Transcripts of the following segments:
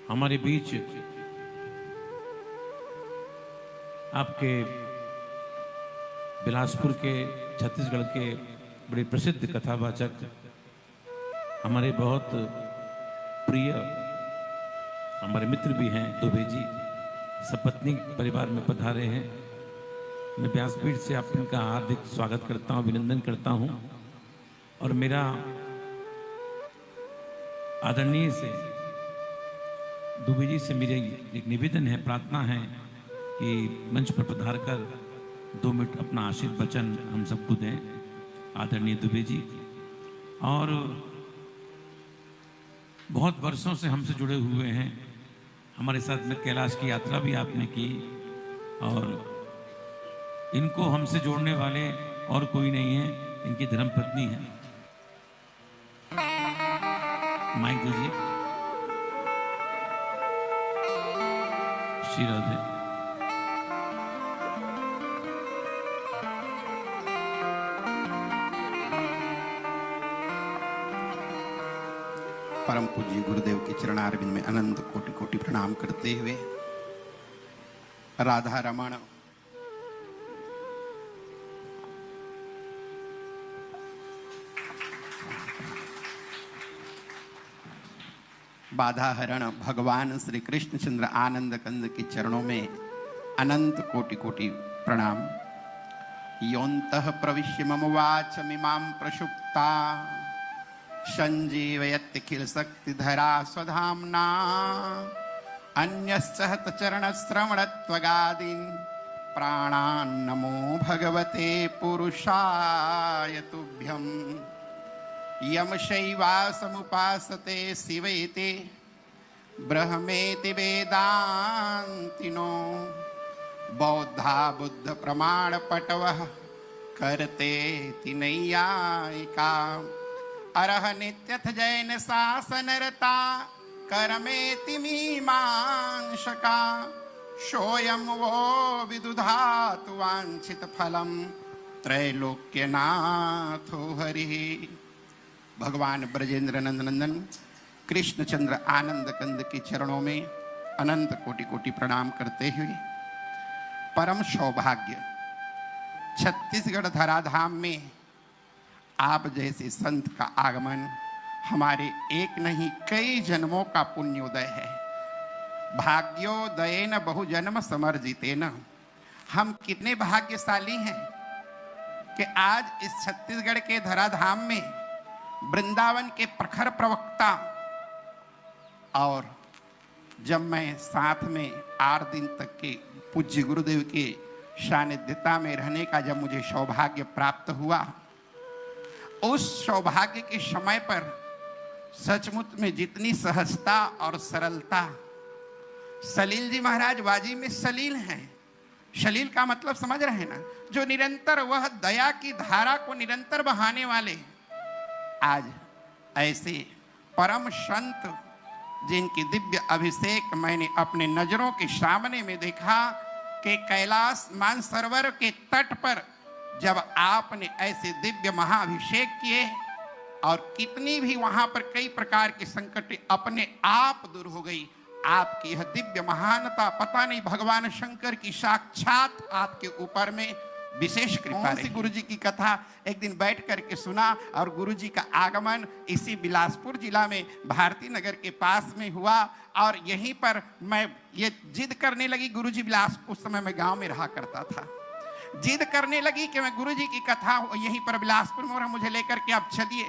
हमारे बीच आपके बिलासपुर के, छत्तीसगढ़ के बड़े प्रसिद्ध कथावाचक, हमारे बहुत प्रिय हमारे मित्र भी हैं दुबे जी, सपत्नी परिवार में पधारे हैं। मैं व्यासपीठ से आपका हार्दिक स्वागत करता हूं, अभिनंदन करता हूं। और मेरा आदरणीय से दुबे जी से मेरे एक निवेदन है, प्रार्थना है कि मंच पर पधार कर 2 मिनट अपना आशीर्वाद वचन हम सबको दें, आदरणीय दुबे जी। और बहुत वर्षों से हमसे जुड़े हुए हैं, हमारे साथ में कैलाश की यात्रा भी आपने की, और इनको हमसे जोड़ने वाले और कोई नहीं है, इनकी धर्मपत्नी है। माइक दीजिए। श्री राधे। परम पूज्य गुरुदेव के चरणारविंद में अनंत कोटि कोटि प्रणाम करते हुए राधा रमण बाधा हरण भगवान श्री कृष्ण चंद्र आनंद कंद के चरणों में अनंत कोटि कोटि प्रणाम। योन्तः प्रविश्य मम वाचमिमां प्रसुप्ता संजीवयत्यखिल शक्तिधरा स्वधाम्ना अन्यस्य हतचरणश्रवणत्वगादीन् प्राणान् नमो भगवते पुरुषाय तुभ्यम्। यम शैवासमुपासते शिवेति ब्रह्मेति वेदान्तिनो बौद्धा बुद्ध प्रमाण पटवः करतेति नैयायिका। अरह नित्यथ जैन शासनरता करमेति मीमांसका। सोऽयं वो विदुधातु वाञ्छित फलं त्रैलोक्यनाथो हरिः। भगवान ब्रजेंद्र नंदनंदन कृष्णचंद्र आनंद कंद के चरणों में अनंत कोटि कोटि प्रणाम करते हुए, परम सौभाग्य छत्तीसगढ़ धराधाम में आप जैसे संत का आगमन हमारे एक नहीं कई जन्मों का पुण्योदय है। भाग्योदयेन बहुजन्म समर्जितेन। हम कितने भाग्यशाली हैं कि आज इस छत्तीसगढ़ के धराधाम में वृंदावन के प्रखर प्रवक्ता, और जब मैं साथ में 8 दिन तक के पूज्य गुरुदेव के सानिध्यता में रहने का जब मुझे सौभाग्य प्राप्त हुआ, उस सौभाग्य के समय पर सचमुच में जितनी सहजता और सरलता, सलील जी महाराज वाजी में सलील हैं। सलील का मतलब समझ रहे हैं ना, जो निरंतर वह दया की धारा को निरंतर बहाने वाले। आज ऐसे परम संत जिनकी दिव्य अभिषेक मैंने अपने नजरों के सामने में देखा कि कैलाश मानसरोवर के तट पर जब आपने ऐसे दिव्य महाअभिषेक किए, और कितनी भी वहां पर कई प्रकार के संकट अपने आप दूर हो गई। आपकी यह दिव्य महानता, पता नहीं भगवान शंकर की साक्षात आपके ऊपर में विशेष कृपा रही। गुरुजी की कथा एक दिन बैठ करके सुना, और गुरुजी का आगमन इसी बिलासपुर जिला में भारती नगर के पास में हुआ। और यहीं पर मैं ये जिद करने लगी, गुरुजी बिलासपुर, उस समय मैं गांव में रहा करता था, जिद करने लगी कि मैं गुरुजी की कथा यहीं पर बिलासपुर में हो रहा, मुझे लेकर के आप चलिए।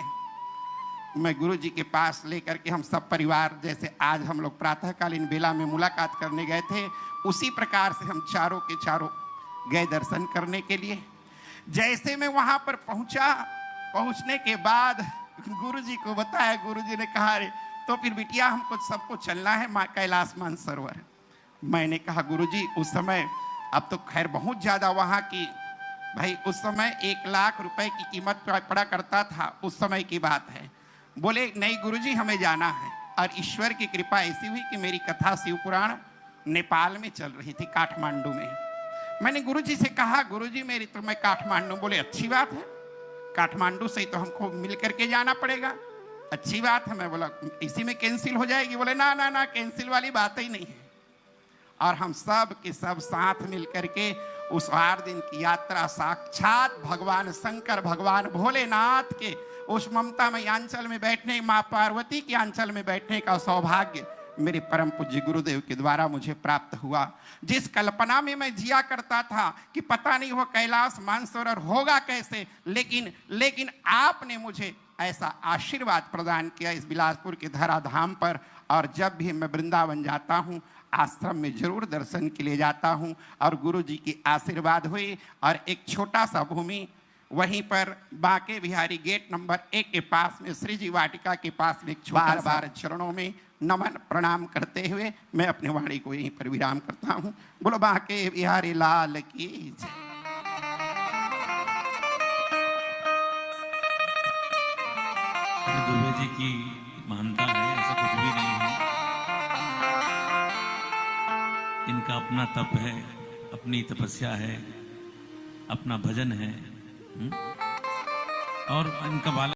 मैं गुरुजी के पास लेकर के हम सब परिवार, जैसे आज हम लोग प्रातःकालीन बेला में मुलाकात करने गए थे, उसी प्रकार से हम चारों के चारों गए दर्शन करने के लिए। जैसे मैं वहां पर पहुंचा, पहुंचने के बाद गुरुजी को बताया, गुरुजी ने कहा, रे तो फिर बिटिया हमको सबको चलना है कैलाश मानसरोवर। मैंने कहा गुरुजी उस समय, अब तो खैर बहुत ज्यादा वहां की, भाई उस समय 1 लाख रुपए की कीमत पड़ा करता था, उस समय की बात है। बोले नहीं गुरुजी हमें जाना है। और ईश्वर की कृपा ऐसी हुई कि मेरी कथा शिव पुराण नेपाल में चल रही थी, काठमांडू में। मैंने गुरुजी से कहा, गुरुजी मेरी तो मैं काठमांडू। बोले अच्छी बात है, काठमांडू से तो हमको मिल करके जाना पड़ेगा। अच्छी बात है। मैं बोला इसी में कैंसिल हो जाएगी। बोले ना ना ना, कैंसिल वाली बात ही नहीं है। और हम सब के सब साथ मिलकर के उस 8 दिन की यात्रा साक्षात भगवान शंकर, भगवान भोलेनाथ के उस ममता में आंचल में बैठने, मां पार्वती के आंचल में बैठने का सौभाग्य मेरे परम पूज्य गुरुदेव के द्वारा मुझे प्राप्त हुआ। जिस कल्पना में मैं जिया करता था कि पता नहीं वो कैलाश मानसरोवर होगा कैसे, लेकिन आपने मुझे ऐसा आशीर्वाद प्रदान किया इस बिलासपुर के धराधाम पर। और जब भी मैं वृंदावन जाता हूँ, आश्रम में जरूर दर्शन के लिए जाता हूँ और गुरु जी की आशीर्वाद हुई। और एक छोटा सा भूमि वहीं पर बांके बिहारी गेट नंबर 1 के पास में श्री जी वाटिका के पास में बार बार चरणों में नमन प्रणाम करते हुए मैं अपने वाणी को यहीं पर विराम करता हूँ। बोलो बांके बिहारी लाल की जय। दुबे जी की मानता है, ऐसा कुछ भी नहीं है। इनका अपना तप है, अपनी तपस्या है, अपना भजन है। और इनका बालक